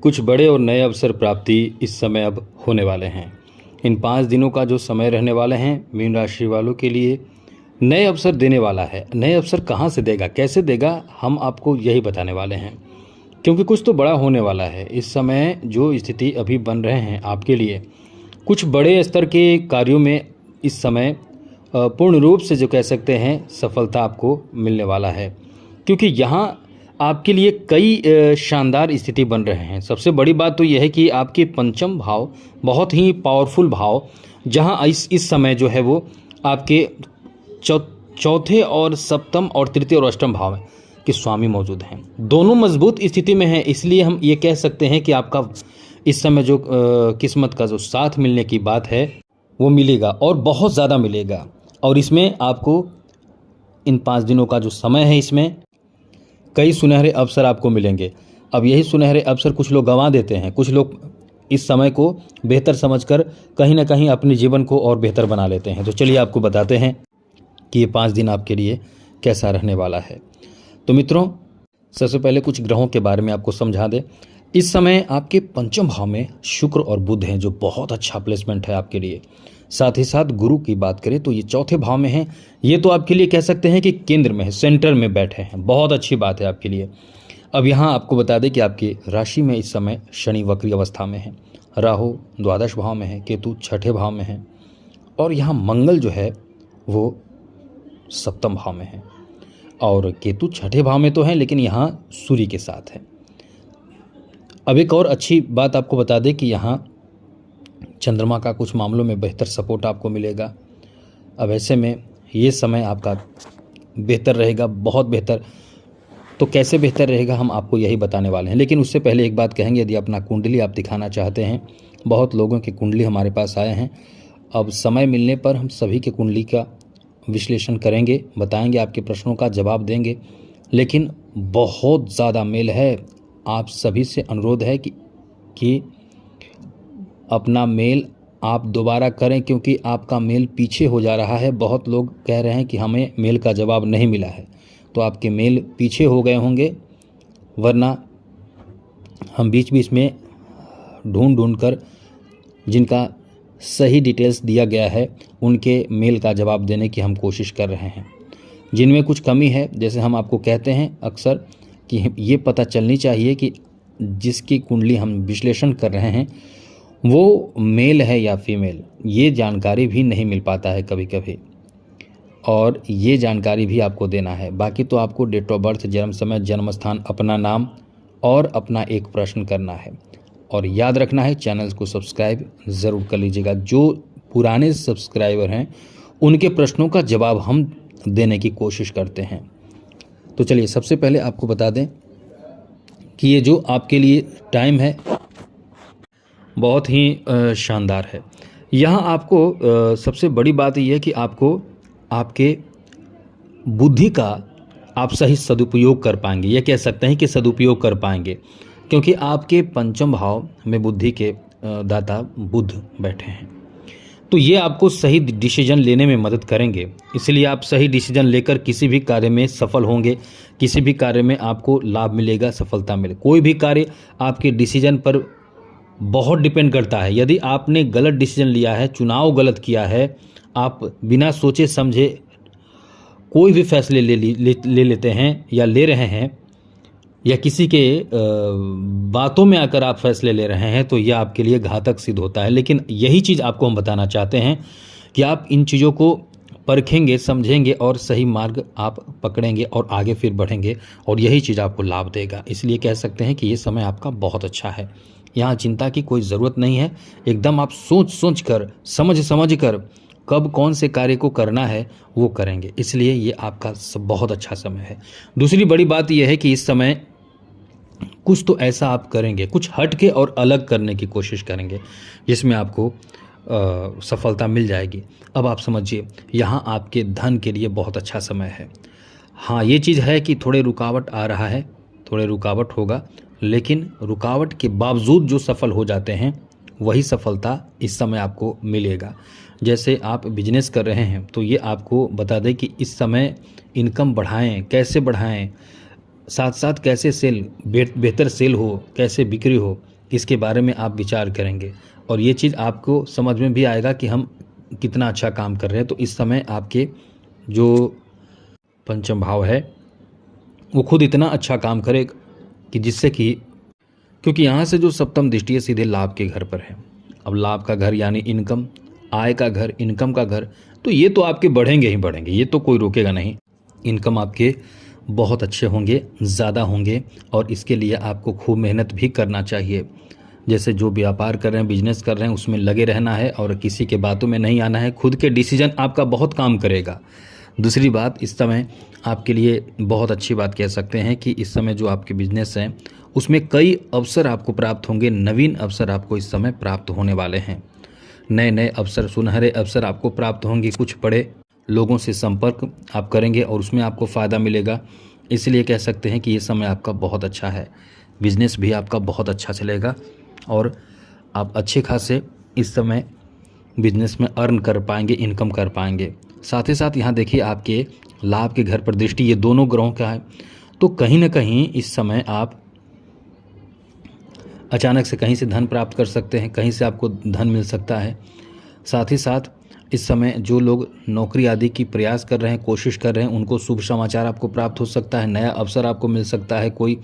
कुछ बड़े और नए अवसर प्राप्ति इस समय अब होने वाले हैं। इन 5 दिनों का जो समय रहने वाले हैं मीन राशि वालों के लिए नए अवसर देने वाला है। नए अवसर कहाँ से देगा, कैसे देगा, हम आपको यही बताने वाले हैं, क्योंकि कुछ तो बड़ा होने वाला है। इस समय जो स्थिति अभी बन रहे हैं आपके लिए, कुछ बड़े स्तर के कार्यों में इस समय पूर्ण रूप से जो कह सकते हैं सफलता आपको मिलने वाला है, क्योंकि यहाँ आपके लिए कई शानदार स्थिति बन रहे हैं। सबसे बड़ी बात तो यह है कि आपके पंचम भाव बहुत ही पावरफुल भाव, जहाँ इस समय जो है वो आपके चौथे और सप्तम और तृतीय और अष्टम भाव के स्वामी मौजूद हैं। दोनों मजबूत स्थिति में हैं, इसलिए हम ये कह सकते हैं कि आपका इस समय जो किस्मत का जो साथ मिलने की बात है वो मिलेगा और बहुत ज़्यादा मिलेगा। और इसमें आपको इन 5 दिनों का जो समय है, इसमें कई सुनहरे अवसर आपको मिलेंगे। अब यही सुनहरे अवसर कुछ लोग गंवा देते हैं, कुछ लोग इस समय को बेहतर समझकर कहीं ना कहीं अपने जीवन को और बेहतर बना लेते हैं। तो चलिए आपको बताते हैं कि ये 5 दिन आपके लिए कैसा रहने वाला है। तो मित्रों, सबसे पहले कुछ ग्रहों के बारे में आपको समझा दें। इस समय आपके पंचम भाव में शुक्र और बुध हैं, जो बहुत अच्छा प्लेसमेंट है आपके लिए। साथ ही साथ गुरु की बात करें तो ये चौथे भाव में हैं। ये तो आपके लिए कह सकते हैं कि केंद्र में है, सेंटर में बैठे हैं। बहुत अच्छी बात है आपके लिए। अब यहाँ आपको बता दें कि आपकी राशि में इस समय शनि वक्री अवस्था में है, राहु द्वादश भाव में है, केतु छठे भाव में है और यहाँ मंगल जो है वो सप्तम भाव में है। और केतु छठे भाव में तो है, लेकिन यहाँ सूर्य के साथ है। अब एक और अच्छी बात आपको बता दें कि यहाँ चंद्रमा का कुछ मामलों में बेहतर सपोर्ट आपको मिलेगा। अब ऐसे में ये समय आपका बेहतर रहेगा, बहुत बेहतर। तो कैसे बेहतर रहेगा हम आपको यही बताने वाले हैं, लेकिन उससे पहले एक बात कहेंगे, यदि अपना कुंडली आप दिखाना चाहते हैं, बहुत लोगों की कुंडली हमारे पास आए हैं। अब समय मिलने पर हम सभी के कुंडली का विश्लेषण करेंगे, बताएंगे, आपके प्रश्नों का जवाब देंगे। लेकिन बहुत ज़्यादा मेल है। आप सभी से अनुरोध है कि अपना मेल आप दोबारा करें, क्योंकि आपका मेल पीछे हो जा रहा है। बहुत लोग कह रहे हैं कि हमें मेल का जवाब नहीं मिला है, तो आपके मेल पीछे हो गए होंगे, वरना हम बीच बीच में ढूंढ कर जिनका सही डिटेल्स दिया गया है उनके मेल का जवाब देने की हम कोशिश कर रहे हैं। जिनमें कुछ कमी है, जैसे हम आपको कहते हैं अक्सर कि ये पता चलनी चाहिए कि जिसकी कुंडली हम विश्लेषण कर रहे हैं वो मेल है या फीमेल, ये जानकारी भी नहीं मिल पाता है कभी कभी, और ये जानकारी भी आपको देना है। बाकी तो आपको डेट ऑफ बर्थ, जन्म समय, जन्म स्थान, अपना नाम और अपना एक प्रश्न करना है। और याद रखना है, चैनल को सब्सक्राइब ज़रूर कर लीजिएगा। जो पुराने सब्सक्राइबर हैं उनके प्रश्नों का जवाब हम देने की कोशिश करते हैं। तो चलिए सबसे पहले आपको बता दें कि ये जो आपके लिए टाइम है बहुत ही शानदार है। यहाँ आपको सबसे बड़ी बात यह है कि आपको आपके बुद्धि का आप सही सदुपयोग कर पाएंगे। ये कह सकते हैं कि सदुपयोग कर पाएंगे, क्योंकि आपके पंचम भाव में बुद्धि के दाता बुध बैठे हैं। तो ये आपको सही डिसीजन लेने में मदद करेंगे, इसलिए आप सही डिसीजन लेकर किसी भी कार्य में सफल होंगे। किसी भी कार्य में आपको लाभ मिलेगा, सफलता मिले। कोई भी कार्य आपके डिसीजन पर बहुत डिपेंड करता है। यदि आपने गलत डिसीजन लिया है, चुनाव गलत किया है, आप बिना सोचे समझे कोई भी फैसले ले लेते हैं या ले रहे हैं, या किसी के बातों में आकर आप फैसले ले रहे हैं, तो यह आपके लिए घातक सिद्ध होता है। लेकिन यही चीज़ आपको हम बताना चाहते हैं कि आप इन चीज़ों को परखेंगे, समझेंगे और सही मार्ग आप पकड़ेंगे और आगे फिर बढ़ेंगे, और यही चीज़ आपको लाभ देगा। इसलिए कह सकते हैं कि ये समय आपका बहुत अच्छा है। यहाँ चिंता की कोई ज़रूरत नहीं है। एकदम आप सोच कर, समझ कर कब कौन से कार्य को करना है वो करेंगे। इसलिए ये आपका बहुत अच्छा समय है। दूसरी बड़ी बात यह है कि इस समय कुछ तो ऐसा आप करेंगे, कुछ हट के और अलग करने की कोशिश करेंगे, जिसमें आपको सफलता मिल जाएगी। अब आप समझिए, यहाँ आपके धन के लिए बहुत अच्छा समय है। हाँ, ये चीज़ है कि थोड़े रुकावट आ रहा है, थोड़े रुकावट होगा, लेकिन रुकावट के बावजूद जो सफल हो जाते हैं वही सफलता इस समय आपको मिलेगा। जैसे आप बिजनेस कर रहे हैं तो ये आपको बता दें कि इस समय इनकम बढ़ाएं, कैसे बढ़ाएं, साथ साथ कैसे बेहतर सेल हो, कैसे बिक्री हो, इसके बारे में आप विचार करेंगे और ये चीज़ आपको समझ में भी आएगा कि हम कितना अच्छा काम कर रहे हैं। तो इस समय आपके जो पंचम भाव है वो खुद इतना अच्छा काम करे कि जिससे कि, क्योंकि यहाँ से जो सप्तम दृष्टि है सीधे लाभ के घर पर है। अब लाभ का घर यानी इनकम, आय का घर, इनकम का घर, तो ये तो आपके बढ़ेंगे ही बढ़ेंगे, ये तो कोई रोकेगा नहीं। इनकम आपके बहुत अच्छे होंगे, ज़्यादा होंगे और इसके लिए आपको खूब मेहनत भी करना चाहिए। जैसे जो व्यापार कर रहे हैं, बिजनेस कर रहे हैं, उसमें लगे रहना है और किसी के बातों में नहीं आना है। खुद के डिसीजन आपका बहुत काम करेगा। दूसरी बात, इस समय आपके लिए बहुत अच्छी बात कह सकते हैं कि इस समय जो आपके बिजनेस हैं उसमें कई अवसर आपको प्राप्त होंगे, नवीन अवसर आपको इस समय प्राप्त होने वाले हैं। नए नए अवसर, सुनहरे अवसर आपको प्राप्त होंगे। कुछ बड़े लोगों से संपर्क आप करेंगे और उसमें आपको फ़ायदा मिलेगा। इसलिए कह सकते हैं कि ये समय आपका बहुत अच्छा है। बिजनेस भी आपका बहुत अच्छा चलेगा और आप अच्छे खासे इस समय बिजनेस में अर्न कर पाएंगे, इनकम कर पाएंगे। साथ ही साथ यहाँ देखिए आपके लाभ के घर पर दृष्टि ये दोनों ग्रहों का है, तो कहीं ना कहीं इस समय आप अचानक से कहीं से धन प्राप्त कर सकते हैं, कहीं से आपको धन मिल सकता है। साथ ही साथ इस समय जो लोग नौकरी आदि की प्रयास कर रहे हैं, कोशिश कर रहे हैं, उनको शुभ समाचार आपको प्राप्त हो सकता है, नया अवसर आपको मिल सकता है। कोई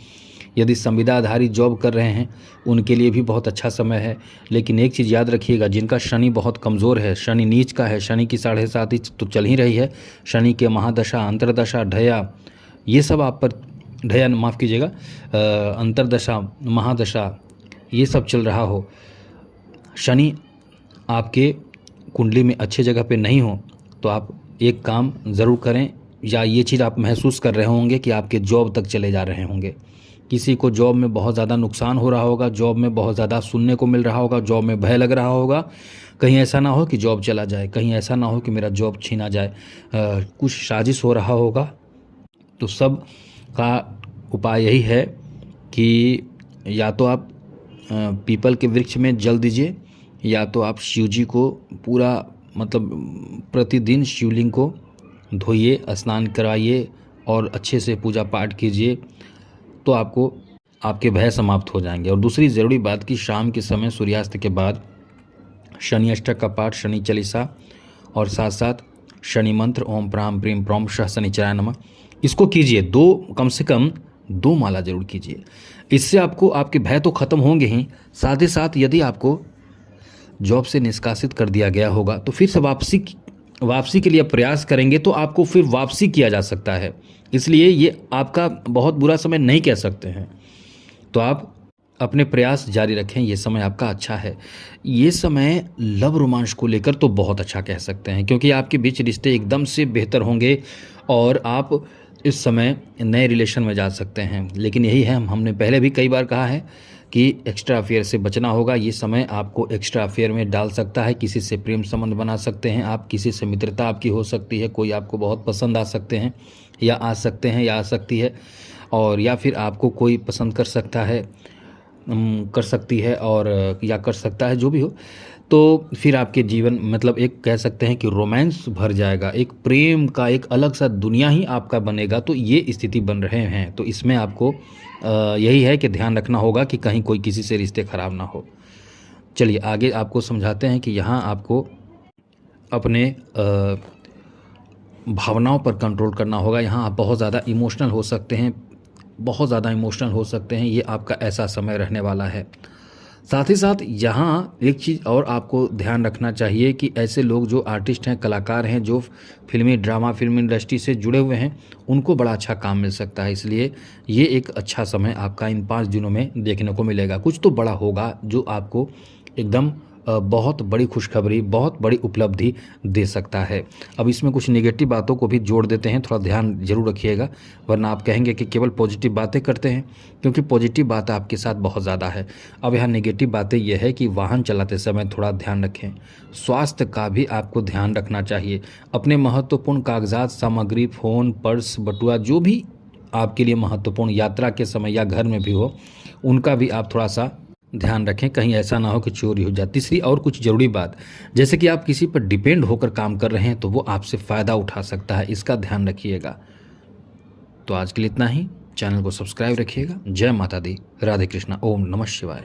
यदि संविदा आधारित जॉब कर रहे हैं उनके लिए भी बहुत अच्छा समय है। लेकिन एक चीज़ याद रखिएगा, जिनका शनि बहुत कमज़ोर है, शनि नीच का है, शनि की 7.5 इंच तो चल ही रही है, शनि के महादशा, अंतरदशा, ढया, ये सब आप पर, ढया माफ़ कीजिएगा, अंतरदशा, महादशा, ये सब चल रहा हो, शनि आपके कुंडली में अच्छे जगह पे नहीं हो, तो आप एक काम ज़रूर करें, या ये चीज़ आप महसूस कर रहे होंगे कि आपके जॉब तक चले जा रहे होंगे। किसी को जॉब में बहुत ज़्यादा नुकसान हो रहा होगा, जॉब में बहुत ज़्यादा सुनने को मिल रहा होगा, जॉब में भय लग रहा होगा, कहीं ऐसा ना हो कि जॉब चला जाए, कहीं ऐसा ना हो कि मेरा जॉब छीना जाए, कुछ साजिश हो रहा होगा। तो सब का उपाय यही है कि या तो आप पीपल के वृक्ष में जल दीजिए, या तो आप शिव जी को पूरा मतलब प्रतिदिन शिवलिंग को धोइए, स्नान कराइए और अच्छे से पूजा पाठ कीजिए, तो आपको आपके भय समाप्त हो जाएंगे। और दूसरी ज़रूरी बात कि शाम के समय सूर्यास्त के बाद शनि अष्टक का पाठ, शनि चालीसा और साथ साथ शनि मंत्र ओम प्राम प्रीम प्रोम शः शनिचराय नमः, इसको कीजिए। कम से कम 2 माला जरूर कीजिए। इससे आपको आपके भय तो खत्म होंगे ही, साथ ही साथ यदि आपको जॉब से निष्कासित कर दिया गया होगा तो फिर से वापसी के लिए प्रयास करेंगे तो आपको फिर वापसी किया जा सकता है। इसलिए ये आपका बहुत बुरा समय नहीं कह सकते हैं। तो आप अपने प्रयास जारी रखें, ये समय आपका अच्छा है। ये समय लव रोमांस को लेकर तो बहुत अच्छा कह सकते हैं, क्योंकि आपके बीच रिश्ते एकदम से बेहतर होंगे और आप इस समय नए रिलेशन में जा सकते हैं। लेकिन यही है, हमने पहले भी कई बार कहा है कि एक्स्ट्रा अफेयर से बचना होगा। ये समय आपको एक्स्ट्रा अफेयर में डाल सकता है, किसी से प्रेम संबंध बना सकते हैं आप, किसी से मित्रता आपकी हो सकती है, कोई आपको बहुत पसंद आ सकते हैं या आ सकते हैं या आ सकती है, और या फिर आपको कोई पसंद कर सकता है, कर सकती है और या कर सकता है, जो भी हो। तो फिर आपके जीवन मतलब एक कह सकते हैं कि रोमांस भर जाएगा, एक प्रेम का एक अलग सा दुनिया ही आपका बनेगा। तो ये स्थिति बन रहे हैं, तो इसमें आपको यही है कि ध्यान रखना होगा कि कहीं कोई किसी से रिश्ते खराब ना हो। चलिए आगे आपको समझाते हैं कि यहाँ आपको अपने भावनाओं पर कंट्रोल करना होगा। यहाँ आप बहुत ज़्यादा इमोशनल हो सकते हैं, बहुत ज़्यादा इमोशनल हो सकते हैं, ये आपका ऐसा समय रहने वाला है। साथ ही साथ यहाँ एक चीज़ और आपको ध्यान रखना चाहिए कि ऐसे लोग जो आर्टिस्ट हैं, कलाकार हैं, जो फिल्मी ड्रामा फिल्म इंडस्ट्री से जुड़े हुए हैं, उनको बड़ा अच्छा काम मिल सकता है। इसलिए ये एक अच्छा समय आपका इन 5 दिनों में देखने को मिलेगा। कुछ तो बड़ा होगा जो आपको एकदम बहुत बड़ी खुशखबरी, बहुत बड़ी उपलब्धि दे सकता है। अब इसमें कुछ नेगेटिव बातों को भी जोड़ देते हैं, थोड़ा ध्यान जरूर रखिएगा, वरना आप कहेंगे कि केवल पॉजिटिव बातें करते हैं, क्योंकि पॉजिटिव बात आपके साथ बहुत ज़्यादा है। अब यहाँ नेगेटिव बातें यह है कि वाहन चलाते समय थोड़ा ध्यान रखें, स्वास्थ्य का भी आपको ध्यान रखना चाहिए। अपने महत्वपूर्ण कागजात, सामग्री, फ़ोन, पर्स, बटुआ, जो भी आपके लिए महत्वपूर्ण यात्रा के समय या घर में भी हो, उनका भी आप थोड़ा सा ध्यान रखें, कहीं ऐसा ना हो कि चोरी हो जाए। तीसरी और कुछ ज़रूरी बात, जैसे कि आप किसी पर डिपेंड होकर काम कर रहे हैं तो वो आपसे फ़ायदा उठा सकता है, इसका ध्यान रखिएगा। तो आज के लिए इतना ही। चैनल को सब्सक्राइब रखिएगा। जय माता दी, राधे कृष्णा, ओम नमः शिवाय।